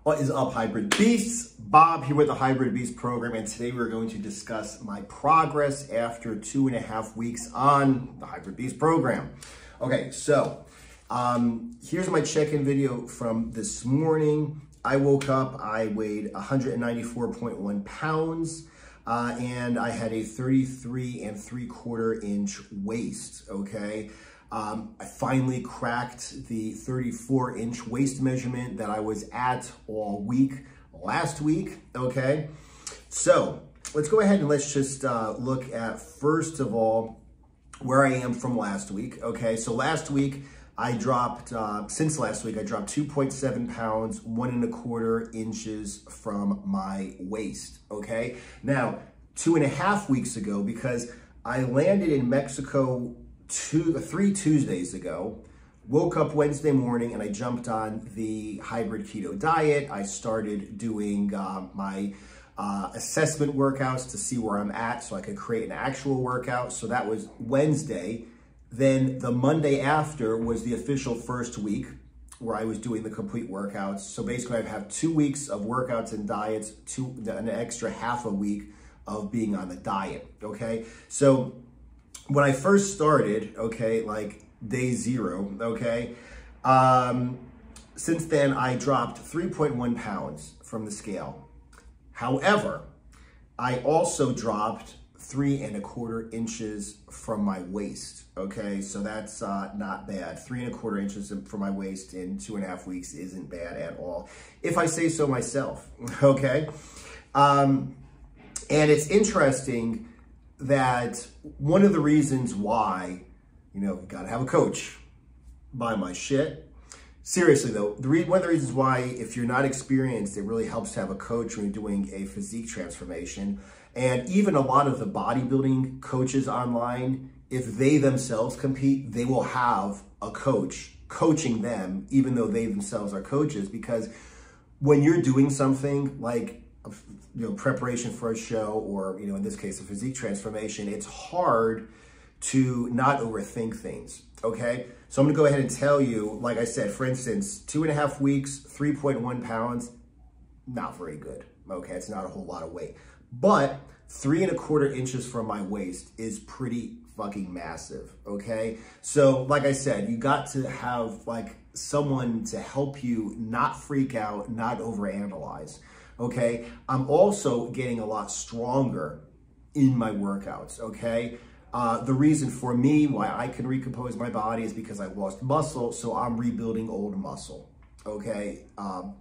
What is up, Hybrid Beasts? Bob here with the Hybrid Beast program, and today we're going to discuss my progress after 2.5 weeks on the Hybrid Beast program. Okay, so here's my check-in video from this morning. I woke up, I weighed 194.1 pounds, and I had a 33 3/4 inch waist, okay? I finally cracked the 34-inch waist measurement that I was at all week last week, okay? So let's go ahead and let's just look at, first of all, where I am from last week, okay? So last week, I dropped, since last week, I dropped 2.7 pounds, 1 1/4 inches from my waist, okay? Now, 2.5 weeks ago, because I landed in Mexico 3 Tuesdays ago, woke up Wednesday morning and I jumped on the hybrid keto diet. I started doing my assessment workouts to see where I'm at so I could create an actual workout. So that was Wednesday. Then the Monday after was the official first week where I was doing the complete workouts. So basically I have 2 weeks of workouts and diets, an extra half a week of being on the diet, okay? So when I first started, okay, like day 0, okay, since then I dropped 3.1 pounds from the scale. However, I also dropped 3 1/4 inches from my waist, okay? So that's not bad. 3 1/4 inches from my waist in 2.5 weeks isn't bad at all, if I say so myself, okay? And it's interesting that one of the reasons why, you know, you gotta have a coach, buy my shit. Seriously though, one of the reasons why, if you're not experienced, it really helps to have a coach when you're doing a physique transformation. And even a lot of the bodybuilding coaches online, if they themselves compete, they will have a coach coaching them, even though they themselves are coaches, because when you're doing something like, you know, preparation for a show, or, you know, in this case, a physique transformation, it's hard to not overthink things, okay? So I'm gonna go ahead and tell you, like I said, for instance, 2.5 weeks, 3.1 pounds, not very good, okay? It's not a whole lot of weight, but 3 1/4 inches from my waist is pretty fucking massive, okay? So like I said, you got to have like someone to help you not freak out, not overanalyze. Okay, I'm also getting a lot stronger in my workouts, okay? The reason for me why I can recompose my body is because I've lost muscle, so I'm rebuilding old muscle, okay?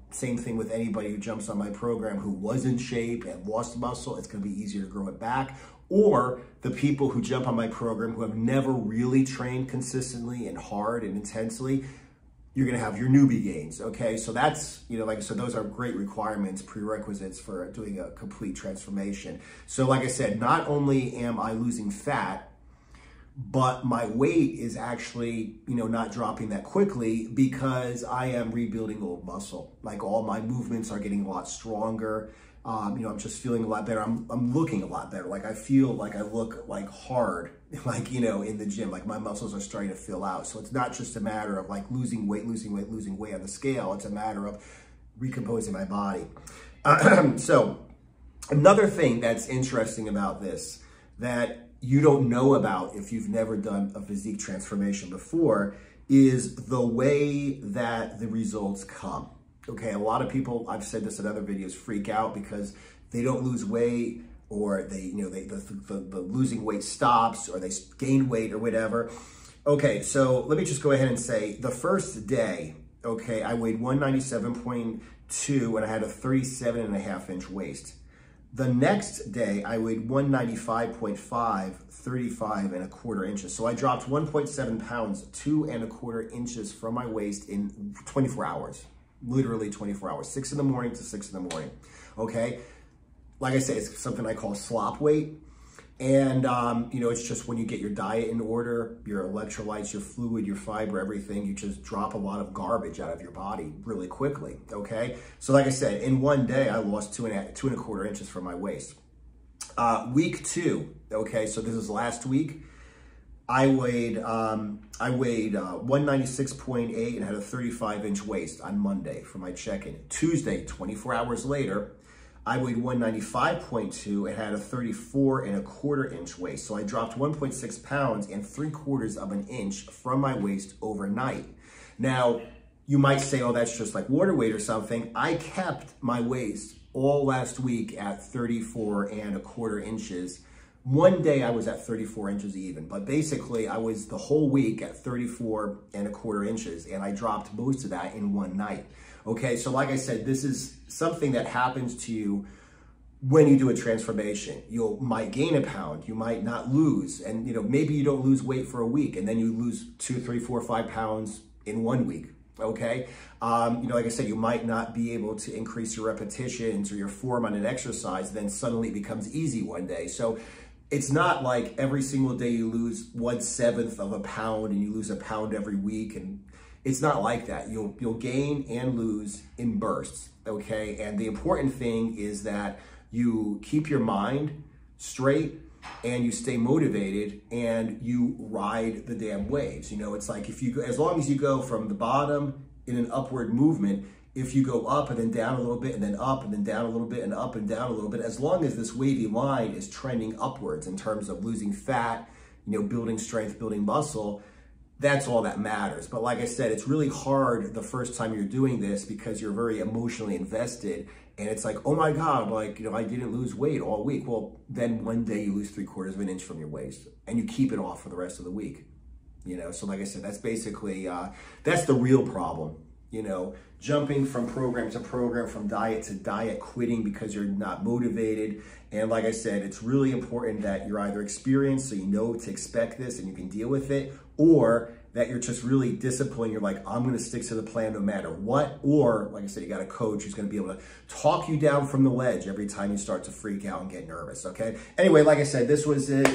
Same thing with anybody who jumps on my program who was in shape and lost muscle. It's gonna be easier to grow it back. Or the people who jump on my program who have never really trained consistently and hard and intensely, you're gonna have your newbie gains, okay? So that's, you know, like, so those are great requirements, prerequisites for doing a complete transformation. So like I said, not only am I losing fat, but my weight is actually, you know, not dropping that quickly because I am rebuilding old muscle. Like, all my movements are getting a lot stronger. You know, I'm just feeling a lot better. I'm looking a lot better. Like, I feel like I look like hard, like, you know, in the gym, like my muscles are starting to fill out. So it's not just a matter of like losing weight on the scale. It's a matter of recomposing my body. So another thing that's interesting about this that you don't know about if you've never done a physique transformation before is the way that the results come. Okay, a lot of people, I've said this in other videos, freak out because they don't lose weight, or they, you know, the losing weight stops, or they gain weight or whatever. Okay, so let me just go ahead and say the first day, okay, I weighed 197.2 and I had a 37.5 inch waist. The next day I weighed 195.5, 35 1/4 inches. So I dropped 1.7 pounds, 2 1/4 inches from my waist in 24 hours. Literally 24 hours, 6 in the morning to 6 in the morning, okay? Like I say, it's something I call slop weight. And, you know, it's just when you get your diet in order, your electrolytes, your fluid, your fiber, everything, you just drop a lot of garbage out of your body really quickly, okay? So like I said, in one day, I lost 2 1/4 inches from my waist. Week 2, okay, so this is last week. I weighed 196.8 and had a 35-inch waist on Monday for my check-in. Tuesday, 24 hours later, I weighed 195.2 and had a 34.25-inch waist. So I dropped 1.6 pounds and 3/4 of an inch from my waist overnight. Now, you might say, oh, that's just like water weight or something. I kept my waist all last week at 34.25 inches. One day I was at 34 inches even, but basically I was the whole week at 34.25 inches, and I dropped most of that in one night. Okay, so like I said, this is something that happens to you when you do a transformation. You might gain a pound, you might not lose, and maybe you don't lose weight for a week, and then you lose 2, 3, 4, 5 pounds in 1 week. Okay, like I said, you might not be able to increase your repetitions or your form on an exercise, then suddenly it becomes easy one day. So it's not like every single day you lose 1/7 of a pound and you lose a pound every week, and it's not like that. You'll gain and lose in bursts, okay? And the important thing is that you keep your mind straight and you stay motivated and you ride the damn waves. It's like if you go, as long as you go from the bottom in an upward movement, if you go up and then down a little bit and then up and then down a little bit and up and down a little bit, as long as this wavy line is trending upwards in terms of losing fat, building strength, building muscle, that's all that matters. But like I said, it's really hard the first time you're doing this because you're very emotionally invested. And it's like, oh my God, I didn't lose weight all week. Well, then one day you lose 3/4 of an inch from your waist and you keep it off for the rest of the week. So like I said, that's basically, that's the real problem. Jumping from program to program, from diet to diet, quitting because you're not motivated. And like I said, it's really important that you're either experienced so you know to expect this and you can deal with it, or that you're just really disciplined. You're like, I'm going to stick to the plan no matter what. Or like I said, you got a coach who's going to be able to talk you down from the ledge every time you start to freak out and get nervous. Okay. Anyway, like I said, this was it.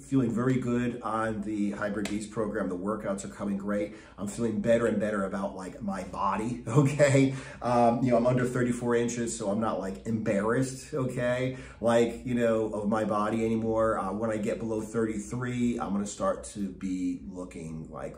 Feeling very good on the Hybrid Beast program. The workouts are coming great. I'm feeling better and better about my body. Okay. I'm under 34 inches, so I'm not embarrassed. Okay. Of my body anymore. When I get below 33, I'm going to start to be looking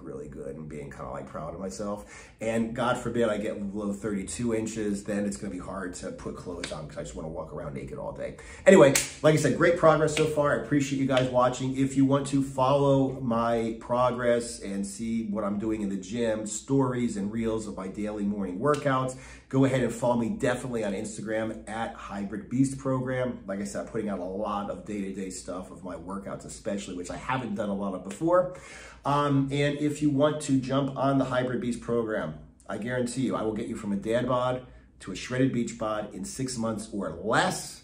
really good and being kind of proud of myself. And God forbid I get below 32 inches, then it's going to be hard to put clothes on because I just want to walk around naked all day. Anyway, like I said, great progress so far. I appreciate you guys watching. If you want to follow my progress and see what I'm doing in the gym, stories and reels of my daily morning workouts, go ahead and follow me definitely on Instagram at Hybrid Beast Program. Like I said, I'm putting out a lot of day-to-day stuff of my workouts especially, which I haven't done a lot of before. And if you want to jump on the Hybrid Beast Program, I guarantee you I will get you from a dad bod to a shredded beach bod in 6 months or less.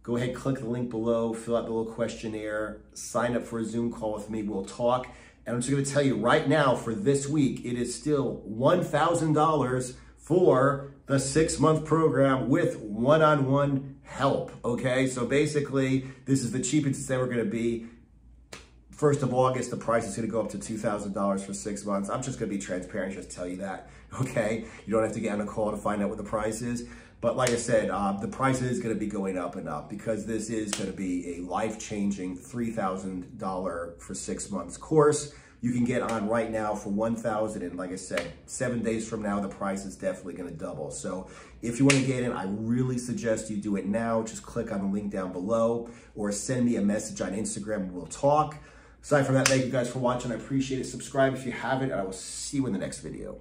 Go ahead, click the link below, fill out the little questionnaire, sign up for a Zoom call with me, we'll talk. And I'm just gonna tell you right now, for this week, it is still $1,000 for the 6-month program with one-on-one help, okay? So basically, this is the cheapest it's ever gonna be. 1st of August, the price is gonna go up to $2,000 for 6 months. I'm just gonna be transparent, just tell you that, okay? You don't have to get on a call to find out what the price is. But like I said, the price is gonna be going up and up because this is gonna be a life-changing $3,000 for 6 months course. You can get on right now for $1,000, and like I said, 7 days from now, the price is definitely gonna double. So if you wanna get in, I really suggest you do it now. Just click on the link down below or send me a message on Instagram and we'll talk. Aside from that, thank you guys for watching. I appreciate it. Subscribe if you haven't, and I will see you in the next video.